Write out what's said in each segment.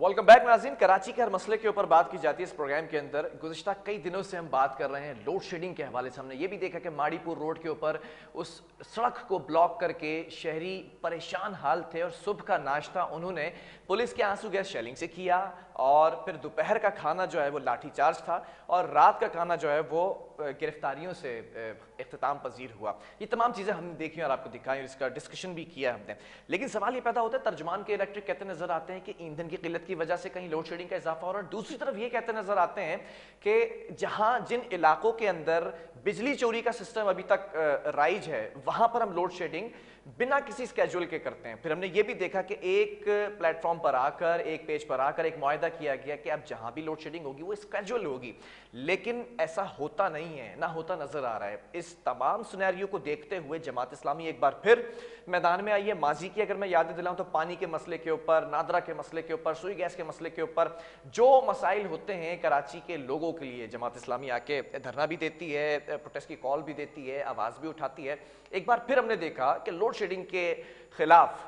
Welcome back नाज़रीन। कराची के हर मसले के ऊपर बात की जाती है इस प्रोग्राम के अंदर। गुज़िश्ता कई दिनों से हम बात कर रहे हैं लोड शेडिंग के हवाले से। हमने ये भी देखा कि माड़ीपुर रोड के ऊपर उस सड़क को ब्लॉक करके शहरी परेशान हाल थे और सुबह का नाश्ता उन्होंने पुलिस के आंसू गैस शेलिंग से किया और फिर दोपहर का खाना जो है वो लाठीचार्ज था और रात का खाना जो है वो गिरफ्तारियों से इख्तिताम पजीर हुआ। ये तमाम चीज़ें हमने देखी और आपको दिखाई और इसका डिस्कशन भी किया हमने। लेकिन सवाल ये पैदा होता है, तर्जुमान के इलेक्ट्रिक कहते नजर आते हैं कि ईंधन की किल्लत की वजह से कहीं लोड शेडिंग का इजाफा हो रहा है। दूसरी तरफ ये कहते नजर आते हैं कि जहां जिन इलाकों के अंदर बिजली चोरी का सिस्टम अभी तक राइज है वहां पर हम लोड शेडिंग बिना किसी स्केड्यूल के करते हैं। फिर हमने ये भी देखा कि एक प्लेटफॉर्म पर आकर, एक पेज पर आकर एक मुआहदा किया गया कि अब जहां भी लोड शेडिंग होगी वो स्केड्यूल होगी, लेकिन ऐसा होता नहीं है, ना होता नजर आ रहा है। इस तमाम सिनेरियो को देखते हुए जमात इस्लामी एक बार फिर मैदान में आई है। माजी की अगर मैं याद दिलाऊं तो पानी के मसले के ऊपर, नादरा के मसले के ऊपर, सुई गैस के मसले के ऊपर जो मसाइल होते हैं कराची के लोगों के लिए, जमात इस्लामी आके धरना भी देती है, प्रोटेस्ट की कॉल भी देती है, आवाज भी उठाती है। एक बार फिर हमने देखा कि लोड शेडिंग के खिलाफ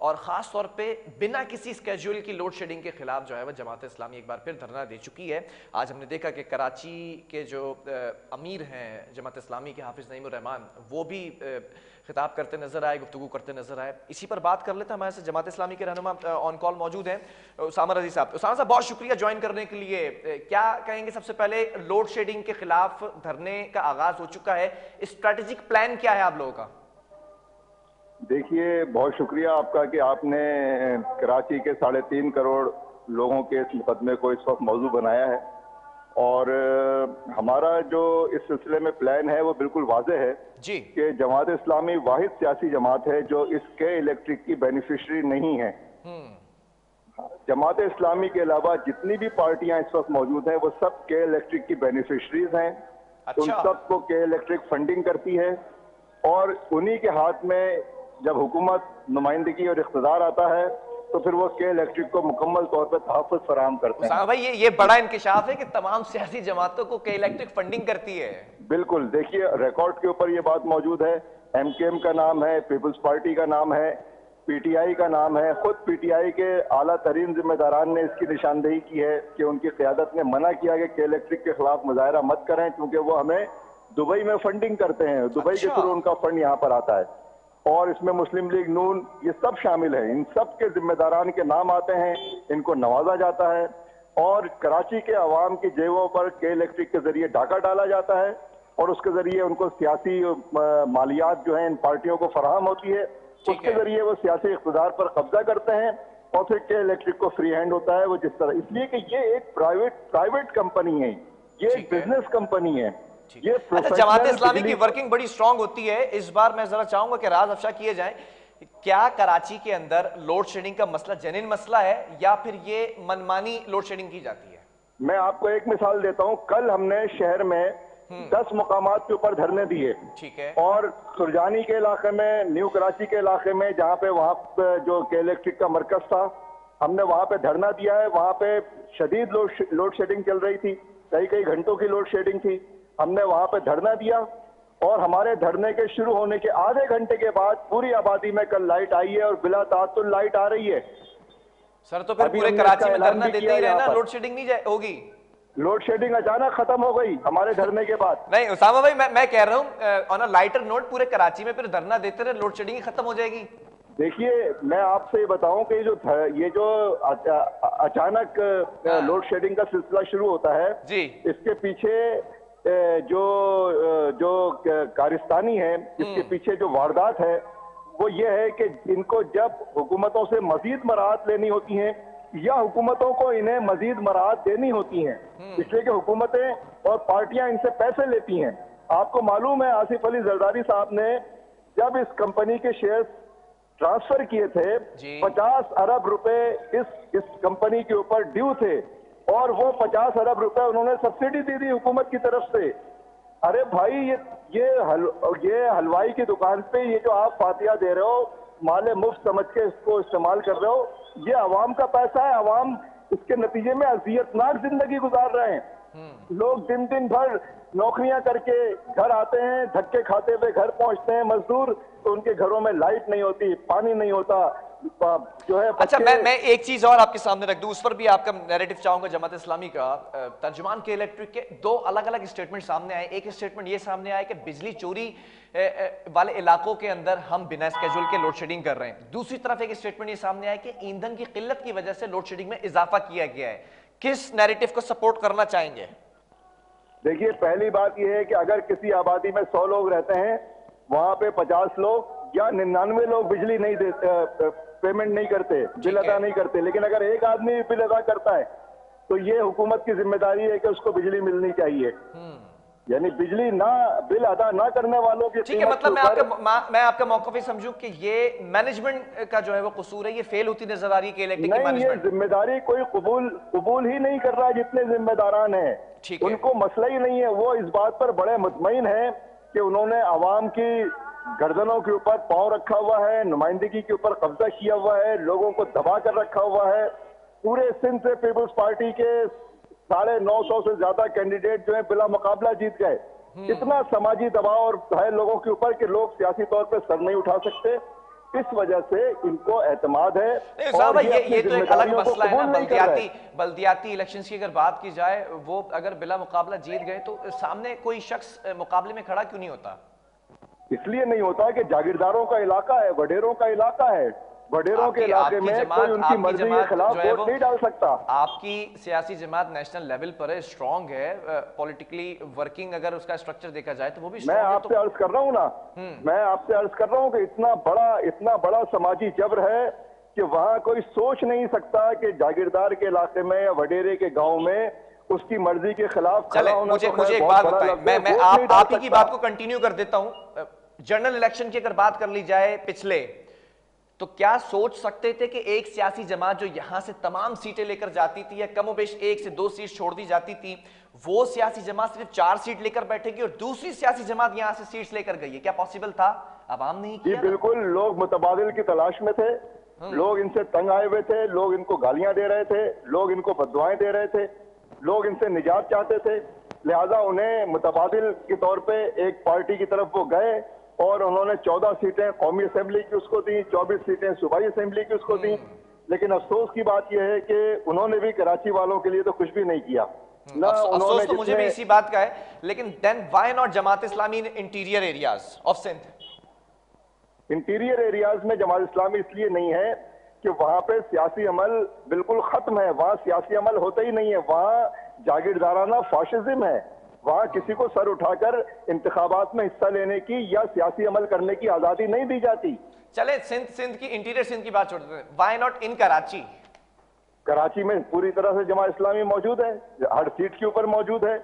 और ख़ास तौर पे बिना किसी स्केड्यूल की लोड शेडिंग के खिलाफ जो है वह जमात इस्लामी एक बार फिर धरना दे चुकी है। आज हमने देखा कि कराची के जो अमीर हैं जमात इस्लामी के, हाफिज़ नईमुर रहमान, वो भी खिताब करते नजर आए, गुफ्तगू करते नजर आए। इसी पर बात कर लेते हैं। हमारे साथ जमात इस्लामी के रहनुमा ऑन कॉल मौजूद हैं, उसामा रजी साहब। उसामा साहब, बहुत शुक्रिया ज्वाइन करने के लिए। क्या कहेंगे सबसे पहले, लोड शेडिंग के खिलाफ धरने का आगाज हो चुका है, स्ट्रेटेजिक प्लान क्या है आप लोगों का? देखिए, बहुत शुक्रिया आपका कि आपने कराची के 3.5 करोड़ लोगों के इस मुकदमे को इस वक्त मौजू बनाया है और हमारा जो इस सिलसिले में प्लान है वो बिल्कुल वाज़ेह है जी कि जमात इस्लामी वाहिद सियासी जमात है जो इसके इलेक्ट्रिक की बेनिफिशरी नहीं है। जमात इस्लामी के अलावा जितनी भी पार्टियां इस वक्त मौजूद हैं वो सब के इलेक्ट्रिक की बेनिफिशरीज हैं। अच्छा। उन सबको के इलेक्ट्रिक फंडिंग करती है और उन्हीं के हाथ में जब हुकूमत, नुमाइंदगी और इख्तिदार आता है तो फिर वो के इलेक्ट्रिक को मुकम्मल तौर पर तहफ़्फ़ुज़ फराहम करते हैं। भाई ये बड़ा इंकिशाफ है कि तमाम सियासी जमातों को के इलेक्ट्रिक फंडिंग करती है। बिल्कुल, देखिए रिकॉर्ड के ऊपर ये बात मौजूद है। MKM का नाम है, पीपल्स पार्टी का नाम है, PTI का नाम है। खुद PTI के आला तरीन जिम्मेदारान ने इसकी निशानदेही की है कि उनकी क़यादत ने मना किया कि के इलेक्ट्रिक के खिलाफ मुजाहरा मत करें क्योंकि वो हमें दुबई में फंडिंग करते हैं, दुबई के थ्रू उनका फंड यहाँ पर आता है और इसमें मुस्लिम लीग नून ये सब शामिल है। इन सब के जिम्मेदारान के नाम आते हैं, इनको नवाजा जाता है और कराची के अवाम की जेबों पर के इलेक्ट्रिक के जरिए डाका डाला जाता है और उसके जरिए उनको सियासी मालियात जो है इन पार्टियों को फराहम होती है, उसके जरिए वो सियासी इख्तिदार पर कब्जा करते हैं और फिर के इलेक्ट्रिक को फ्री हैंड होता है वो जिस तरह। इसलिए कि ये एक प्राइवेट कंपनी है, ये एक बिजनेस कंपनी है। अच्छा, जमात इस्लामी की वर्किंग बड़ी स्ट्रांग होती है। इस बार मैं जरा चाहूंगा कि राज अफशा किए जाएं, क्या कराची के अंदर लोड शेडिंग का मसला जेन्युइन मसला है या फिर ये मनमानी लोड शेडिंग की जाती है? मैं आपको एक मिसाल देता हूं। कल हमने शहर में 10 मुकामात के ऊपर धरने दिए। ठीक है। और सुरजानी के इलाके में, न्यू कराची के इलाके में, जहां पे वहां पे जो के इलेक्ट्रिक का मरकज था, हमने वहां पे धरना दिया है। वहां पे शदीद लोड शेडिंग चल रही थी, कई घंटों की लोड शेडिंग थी। हमने वहां पे धरना दिया और हमारे धरने के शुरू होने के आधे घंटे के बाद पूरी आबादी में कल लाइट आई है और बिला ताअत्तुल लाइट आ रही है। सर तो फिर पूरे कराची में धरना देते ही रहना, लोड शेडिंग नहीं होगी? लोड शेडिंग अचानक खत्म हो गई हमारे धरने के बाद। नहीं उसामा भाई, मैं कह रहा हूँ ऑन अ लाइटर नोट, पूरे कराची में फिर धरना देते रहे, लोड शेडिंग खत्म हो जाएगी? देखिए, मैं आपसे बताऊं कि ये जो अचानक लोड शेडिंग का सिलसिला शुरू होता है जी, इसके पीछे जो कारिस्तानी है, इसके पीछे जो वारदात है वो ये है कि इनको जब हुकूमतों से मजीद मराहत लेनी होती हैं या हुकूमतों को इन्हें मजीद मराहत देनी होती हैं, इसलिए कि हुकूमतें और पार्टियां इनसे पैसे लेती हैं। आपको मालूम है आसिफ अली जरदारी साहब ने जब इस कंपनी के शेयर ट्रांसफर किए थे 50 अरब रुपए इस कंपनी के ऊपर ड्यू थे और वो 50 अरब रुपए उन्होंने सब्सिडी दी थी हुकूमत की तरफ से। अरे भाई, ये हलवाई की दुकान पे ये जो आप फातिहा दे रहे हो, माले मुफ्त समझ के इसको इस्तेमाल कर रहे हो, ये अवाम का पैसा है। अवाम इसके नतीजे में अजियतनाक जिंदगी गुजार रहे हैं। लोग दिन भर नौकरियां करके घर आते हैं, धक्के खाते हुए घर पहुंचते हैं मजदूर, तो उनके घरों में लाइट नहीं होती, पानी नहीं होता, जो है। अच्छा, मैं एक चीज और आपके सामने रख दूं, उस पर भी आपका नैरेटिव चाहूंगा। जमात इस्लामी का तर्जुमान के इलेक्ट्रिक के दो अलग अलग स्टेटमेंट सामने आए। एक स्टेटमेंट ये सामने आया कि बिजली चोरी वाले इलाकों के अंदर हम बिना स्केड्यूल के लोड शेडिंग कर रहे हैं। दूसरी तरफ एक स्टेटमेंट ये सामने आया कि ईंधन की किल्लत की वजह से लोड शेडिंग में इजाफा किया गया है। किस नैरेटिव को सपोर्ट करना चाहेंगे? देखिए, पहली बात यह है कि अगर किसी आबादी में 100 लोग रहते हैं, वहां पे 50 लोग या 99 लोग बिजली नहीं देते, पेमेंट नहीं करते, बिल अदा नहीं करते, लेकिन अगर एक आदमी बिल अदा करता है तो ये हुकूमत की जिम्मेदारी है कि उसको बिजली मिलनी चाहिए। यानी बिजली ना, बिल अदा ना करने वालों की, ठीक है, मतलब मैं आपका मौक़िफ़ ही समझूं कि ये मैनेजमेंट का जो है वो कसूर है, ये फेल होती नजर आ रही है इलेक्ट्रिक की मैनेजमेंट। ये जिम्मेदारी कोई कबूल ही नहीं कर रहा है। जितने जिम्मेदारान हैं उनको मसला ही नहीं है। वो इस बात पर बड़े मुतमईन है कि उन्होंने आवाम की गर्दनों के ऊपर पांव रखा हुआ है, नुमाइंदगी के ऊपर कब्जा किया हुआ है, लोगों को दबा कर रखा हुआ है। पूरे सिंध से पीपुल्स पार्टी के 950 से ज्यादा कैंडिडेट जो है बिला मुकाबला जीत गए। इतना समाजी दबाव है लोगों के ऊपर कि लोग सियासी तौर पर सर नहीं उठा सकते। इस वजह से इनको एतमाद है। और ये तो एक अलग मसला है ना, बल्दियाती इलेक्शंस की अगर बात की जाए, वो अगर बिला मुकाबला जीत गए तो सामने कोई शख्स मुकाबले में खड़ा क्यों नहीं होता? इसलिए नहीं होता कि जागीरदारों का इलाका है, वडेरों का इलाका है। वडेरों के इलाके में कोई उनकी मर्जी के खिलाफ वोट नहीं डाल सकता। आपकी सियासी जमात नेशनल लेवल पर है, स्ट्रांग है, पॉलिटिकली वर्किंग अगर उसका स्ट्रक्चर देखा जाए तो वो भी मैं आपसे अर्ज कर रहा हूँ ना, मैं आपसे अर्ज कर रहा हूँ कि इतना बड़ा समाजी जबर है कि वहां कोई सोच नहीं सकता कि जागीरदार के इलाके में या वडेरे के गाँव में उसकी मर्जी के खिलाफ खड़ा होना। मुझे एक बात बताएं, मैं आप ही की बात को कंटिन्यू कर देता हूं। जनरल इलेक्शन की अगर बात कर ली जाए पिछले, तो क्या सोच सकते थे कि एक सियासी जमात जो यहां से तमाम सीटें लेकर जाती थी या कमोबेश 1 से 2 सीट छोड़ दी जाती थी, वो सियासी जमात सिर्फ 4 सीट लेकर बैठेगी और दूसरी सियासी जमात यहां से सीट्स लेकर गई है? क्या पॉसिबल था? अवाम नहीं किया। बिल्कुल, लोग मुतबादिल की तलाश में थे, लोग इनसे तंग आए हुए थे, लोग इनको गालियां दे रहे थे, लोग इनको बददुआएं दे रहे थे, लोग इनसे निजात चाहते थे। लिहाजा उन्हें मुतबादिल के तौर पे एक पार्टी की तरफ वो गए और उन्होंने 14 सीटें कौमी असेंबली की उसको दी, 24 सीटें सूबाई असेंबली की उसको दी। लेकिन अफसोस की बात यह है कि उन्होंने भी कराची वालों के लिए तो कुछ भी नहीं किया। ना अफसोस तो मुझे भी इसी बात का है, लेकिन then why not Jamaat Islami in interior areas of Sindh? Interior areas में जमात इस्लामी इसलिए नहीं है कि वहां पे सियासी अमल बिल्कुल खत्म है, वहां सियासी अमल होता ही नहीं है, वहां जागीरदाराना फाशिज्म है, वहां किसी को सर उठाकर इंतखाबात में हिस्सा लेने की या सियासी अमल करने की आजादी नहीं दी जाती। चले सिंध की इंटीरियर सिंध की बात छोड़ते हैं, why not in Karachi? Karachi में पूरी तरह से जमात इस्लामी मौजूद है, हर सीट के ऊपर मौजूद है।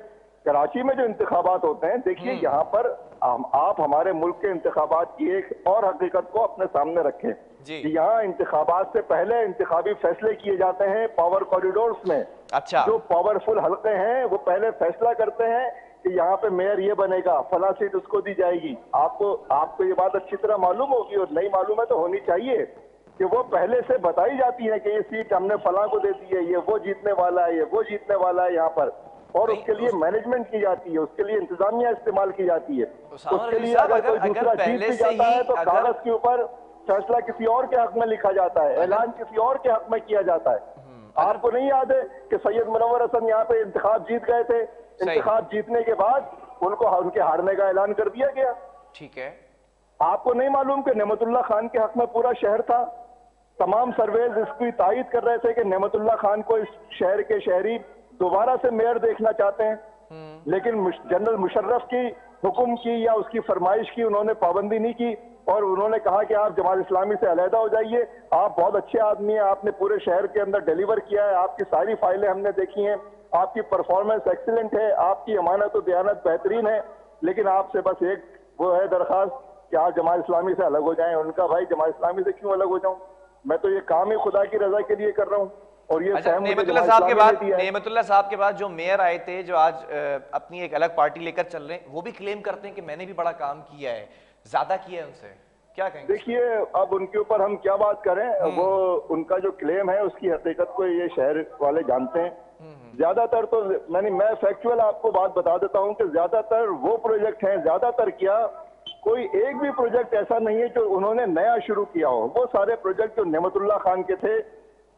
कराची में जो इंतखाबात होते हैं, देखिए यहाँ पर आप हमारे मुल्क के इंतखाबात की एक और हकीकत को अपने सामने रखें कि यहाँ इंतखाबात से पहले इंतखाबी फैसले किए जाते हैं पावर कॉरिडोर्स में। अच्छा। जो पावरफुल हल्के हैं वो पहले फैसला करते हैं कि यहाँ पे मेयर ये बनेगा, फला सीट उसको दी जाएगी। आपको ये बात अच्छी तरह मालूम होगी और नहीं मालूम है तो होनी चाहिए कि वो पहले से बताई जाती है कि ये सीट हमने फला को दे दी है, ये वो जीतने वाला है, ये वो जीतने वाला है यहाँ पर, और उसके लिए मैनेजमेंट की जाती है, उसके लिए इंतजामिया इस्तेमाल की जाती है। उसके लिए अगर कोई दूसरा जीत भी जाता है तो कागज के ऊपर फैसला किसी और के हक में लिखा जाता है, ऐलान किसी और के हक में किया जाता है। आपको नहीं याद है कि सैयद मुनव्वर हसन यहाँ पे इंतखाब जीत गए थे, इंतखाब जीतने के बाद उनको उनके हारने का ऐलान कर दिया गया। ठीक है, आपको नहीं मालूम कि नेमतुल्लाह खान के हक में पूरा शहर था, तमाम सर्वेज इसकी तायद कर रहे थे कि नेमतुल्लाह खान को इस शहर के शहरी दोबारा से मेयर देखना चाहते हैं, लेकिन जनरल मुशर्रफ की हुक्म की या उसकी फरमाइश की उन्होंने पाबंदी नहीं की और उन्होंने कहा कि आप जमात इस्लामी से अलहदा हो जाइए, आप बहुत अच्छे आदमी हैं, आपने पूरे शहर के अंदर डिलीवर किया है, आपकी सारी फाइलें हमने देखी हैं, आपकी परफॉर्मेंस एक्सीलेंट है, आपकी अमानत और दयानत बेहतरीन है, लेकिन आपसे बस एक वो है दरख्वास्त कि आप जमात इस्लामी से अलग हो जाएं। उनका भाई जमात इस्लामी से क्यों अलग हो जाऊं, मैं तो ये काम ही खुदा की रजा के लिए कर रहा हूँ। और ये नेमतुल्लाह साहब के बाद जो मेयर आए थे, जो आज अपनी एक अलग पार्टी लेकर चल रहे हैं, वो भी क्लेम करते हैं कि मैंने भी बड़ा काम किया है, ज्यादा किया है, उनसे क्या कहेंगे? देखिए, अब उनके ऊपर हम क्या बात करें, वो उनका जो क्लेम है उसकी हकीकत को ये शहर वाले जानते हैं। ज्यादातर तो मैं फैक्चुअल आपको बात बता देता हूँ कि ज्यादातर वो प्रोजेक्ट हैं, ज्यादातर क्या कोई एक भी प्रोजेक्ट ऐसा नहीं है जो उन्होंने नया शुरू किया हो। वो सारे प्रोजेक्ट जो नेमतुल्लाह खान के थे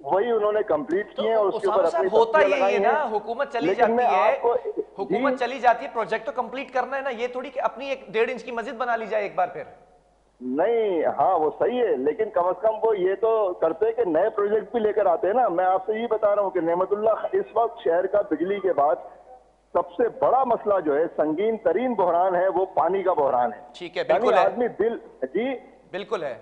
वही उन्होंने कंप्लीट किए हैं और उसके ऊपर अपनी होता यही है ना, हुकूमत चली जाती है, हुकूमत चली जाती है, प्रोजेक्ट तो कंप्लीट करना है ना, ये थोड़ी कि अपनी एक 1.5 इंच की मस्जिद बना ली जाए एक बार फिर। नहीं, हाँ वो सही है, लेकिन कम से कम वो ये तो करते हैं कि नए प्रोजेक्ट भी लेकर आते हैं ना। मैं आपसे ये बता रहा हूँ कि नेमतुल्लाह इस वक्त शहर का बिजली के बाद सबसे बड़ा मसला जो है, संगीन तरीन बहरान है, वो पानी का बहरान है। ठीक है, बिल्कुल है। आदमी दिल जी बिल्कुल है,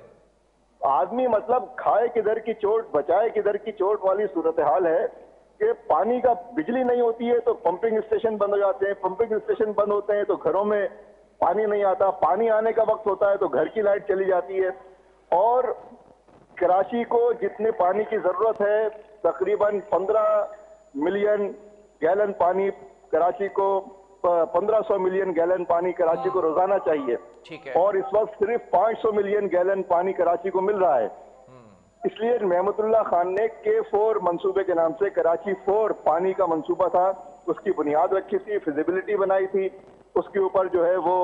आदमी मतलब खाए किधर की चोट बचाए किधर की चोट वाली सूरत हाल है कि पानी का बिजली नहीं होती है तो पंपिंग स्टेशन बंद हो जाते हैं, पंपिंग स्टेशन बंद होते हैं तो घरों में पानी नहीं आता, पानी आने का वक्त होता है तो घर की लाइट चली जाती है। और कराची को जितने पानी की जरूरत है, तकरीबन 15 मिलियन गैलन पानी कराची को 1500 मिलियन गैलन पानी कराची को रोजाना चाहिए। ठीक है। और इस वक्त सिर्फ 500 मिलियन गैलन पानी कराची को मिल रहा है। इसलिए नेमतुल्लाह खान ने K4 मंसूबे के नाम से कराची 4 पानी का मंसूबा था, उसकी बुनियाद रखी थी, फिजिबिलिटी बनाई थी, उसके ऊपर जो है वो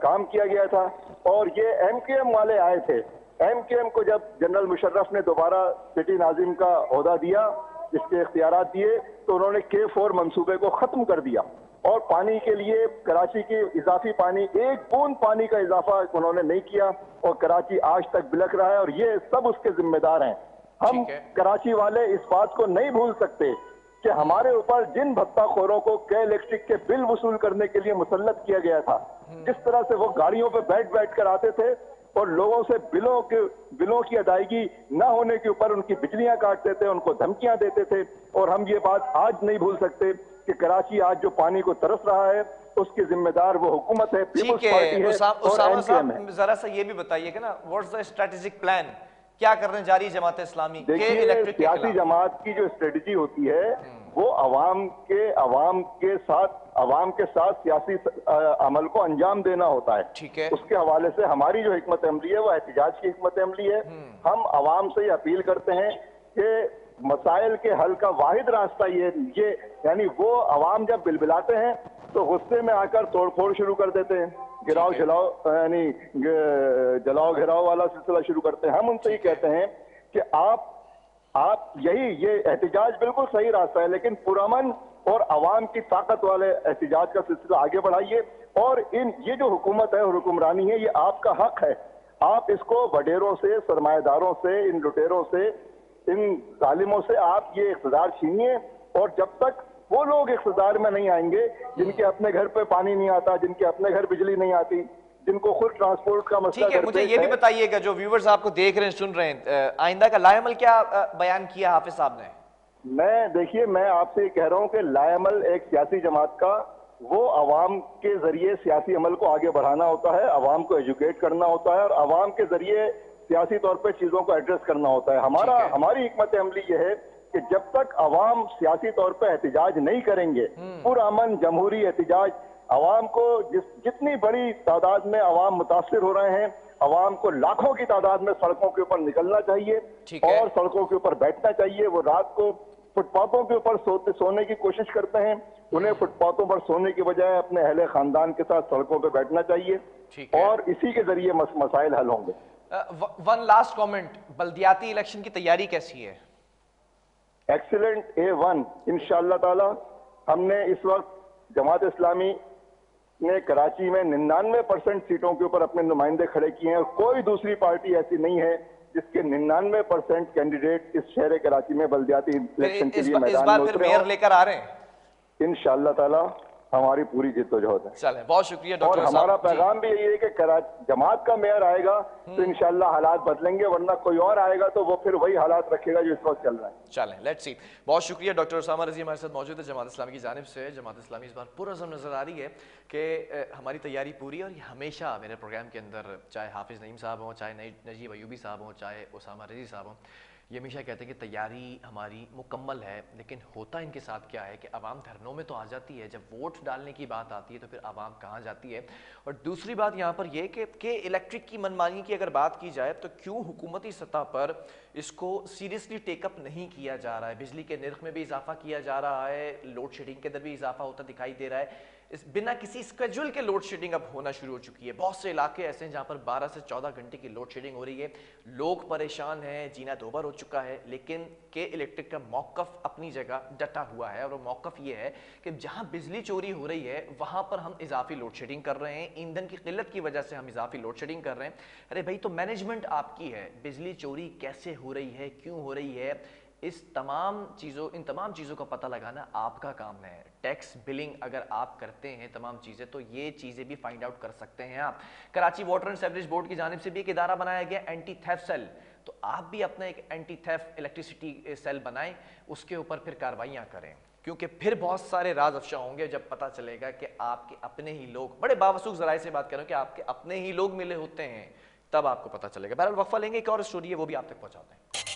काम किया गया था। और ये MKM वाले आए थे। MKM को जब जनरल मुशर्रफ ने दोबारा सिटी नाजिम का ओहदा दिया, इसके इख्तियारात दिए, तो उन्होंने K4 मंसूबे को खत्म कर दिया और पानी के लिए कराची की इजाफी पानी, एक बूंद पानी का इजाफा उन्होंने नहीं किया और कराची आज तक बिलख रहा है और ये सब उसके जिम्मेदार हैं। हम कराची वाले इस बात को नहीं भूल सकते कि हमारे ऊपर जिन भत्ताखोरों को के इलेक्ट्रिक के बिल वसूल करने के लिए मुसल्लत किया गया था, जिस तरह से वो गाड़ियों पे बैठ बैठ कर आते थे और लोगों से बिलों की अदायगी न होने के ऊपर उनकी बिजलियां काटते थे, उनको धमकियां देते थे। और हम ये बात आज नहीं भूल सकते कि कराची आज जो पानी को तरस रहा है उसके जिम्मेदार वो हुकूमत है, पीपल्स पार्टी है और MKM है। जरा सा ये भी बताइएगा ना, व्हाट्स द स्ट्रेटेजिक प्लान, क्या करने जा रही है जमात इस्लामी? देखिए, सियासी जमात की जो स्ट्रेटजी होती है वो अवाम के साथ सियासी अमल को अंजाम देना होता है। ठीक है। उसके हवाले से हमारी जो हिकमत अमली है वो एहतिजाज की हिकमत अमली है। हम अवाम से अपील करते हैं कि मसाइल के हल का वाहिद रास्ता ये यानी वो अवाम जब बिलबिलाते हैं तो गुस्से में आकर तोड़फोड़ शुरू कर देते हैं, गिराव जलाओ यानी जलाओ घिराव वाला सिलसिला शुरू करते हैं। हम उनसे ही कहते हैं कि आप ये एहतिजाज बिल्कुल सही रास्ता है, लेकिन पुरअमन और अवाम की ताकत वाले एहतिजाज का सिलसिला आगे बढ़ाइए। और ये जो हुकूमत है और हुक्मरानी है, ये आपका हक है। आप इसको वडेरों से, सरमाएदारों से, इन लुटेरों से, इन जालिमों से आप ये इख्तिदार छीनिए। और जब तक वो लोग इख्तिदार में नहीं आएंगे जिनके अपने घर पे पानी नहीं आता, जिनके अपने घर बिजली नहीं आती, जिनको खुद ट्रांसपोर्ट का मसला है, मुझे ये भी बताइएगा, जो व्यूअर्स आपको देख रहे हैं, सुन रहे हैं, आइंदा का लाएमल क्या बयान किया हाफिज साहब ने? देखिए, मैं आपसे कह रहा हूं कि लाएमल एक सियासी जमात का वो अवाम के जरिए सियासी अमल को आगे बढ़ाना होता है, अवाम को एजुकेट करना होता है और अवाम के जरिए सियासी तौर पर चीजों को एड्रेस करना होता है। हमारी हिकमत अमली ये है कि जब तक अवाम सियासी तौर पर एहतिजाज नहीं करेंगे, पुरअमन जमहूरी एहतिजाज, अवाम को जितनी बड़ी तादाद में अवाम मुतासिर हो रहे हैं, अवाम को लाखों की तादाद में सड़कों के ऊपर निकलना चाहिए और सड़कों के ऊपर बैठना चाहिए। वो रात को फुटपाथों के ऊपर सोने की कोशिश करते हैं, उन्हें फुटपाथों पर सोने की बजाय अपने अहले खानदान के साथ सड़कों पर बैठना चाहिए और इसी के जरिए मसाइल हल होंगे। वन लास्ट कमेंट, बल्दियाती इलेक्शन की तैयारी कैसी है? एक्सीलेंट, A1 इंशाअल्लाह ताला। हमने इस वक्त जमात इस्लामी ने कराची में 99% सीटों के ऊपर अपने नुमाइंदे खड़े किए हैं और कोई दूसरी पार्टी ऐसी नहीं है जिसके 99% कैंडिडेट इस शहर कराची में बल्दियाती इलेक्शन के लिए मैदान में उतरे। मेयर लेकर आ रहे हैं इंशाअल्लाह ताला, हमारी पूरी जिद्दोजहद है। चलें, बहुत शुक्रिया डॉक्टर साहब। और हमारा पैगाम भी यही है कि जमात का मेयर आएगा तो इंशाअल्लाह हालात बदलेंगे, वरना कोई और आएगा तो वो फिर वही हालात रखेगा जो इस वक्त चल रहा है। चलें, लेट्स सी। बहुत शुक्रिया डॉक्टर उसामा रजी हमारे साथ मौजूद है जमात इस्लामी की जानिब से। जमात इस्लामी इस बार पुरअज़म नजर आ रही है कि हमारी तैयारी पूरी, और ये हमेशा मेरे प्रोग्राम के अंदर, चाहे हाफिज़ नईम साहब हों, चाहे नजीब अयूबी साहब हों, चाहे उसामा रजी साहब हों, ये हमेशा कहते हैं कि तैयारी हमारी मुकम्मल है। लेकिन होता इनके साथ क्या है कि आवाम धरनों में तो आ जाती है, जब वोट डालने की बात आती है तो फिर आवाम कहाँ जाती है। और दूसरी बात यहाँ पर यह कि इलेक्ट्रिक की मनमानी की अगर बात की जाए तो क्यों हुकूमती सतह पर इसको सीरियसली टेकअप नहीं किया जा रहा है। बिजली के निर्ख में भी इजाफा किया जा रहा है, लोड शेडिंग के अंदर भी इजाफा होता दिखाई दे रहा है, इस बिना किसी स्केड्यूल के लोड शेडिंग अब होना शुरू हो चुकी है। बहुत से इलाके ऐसे हैं जहां पर 12 से 14 घंटे की लोड शेडिंग हो रही है। लोग परेशान हैं, जीना दोबार हो चुका है। लेकिन के इलेक्ट्रिक का मौकफ अपनी जगह डटा हुआ है और वो मौकफ ये है कि जहां बिजली चोरी हो रही है वहां पर हम इजाफी लोड शेडिंग कर रहे हैं। ईंधन की किल्लत की वजह से हम इजाफी लोड शेडिंग कर रहे हैं। अरे भाई, तो मैनेजमेंट आपकी है, बिजली चोरी कैसे हो रही है, क्यों हो रही है, इन तमाम चीज़ों का पता लगाना आपका काम है। टैक्स बिलिंग अगर आप करते हैं तमाम चीज़ें, तो ये चीज़ें भी फाइंड आउट कर सकते हैं आप। Karachi water and sewerage board की जानिब से भी एक इदारा बनाया गया एंटी थेफ्ट सेल, तो आप भी अपना एक एंटी थेफ्ट इलेक्ट्रिसिटी सेल बनाएं, उसके ऊपर फिर कार्रवाइयाँ करें, क्योंकि फिर बहुत सारे राज अफशा होंगे जब पता चलेगा कि आपके अपने ही लोग, बड़े बावसूख जराए से बात कर रहे हो, कि आपके अपने ही लोग मिले होते हैं, तब आपको पता चलेगा। बहरहाल वक्फा लेंगे, एक और स्टोरी है वो भी आप तक पहुंचाते हैं।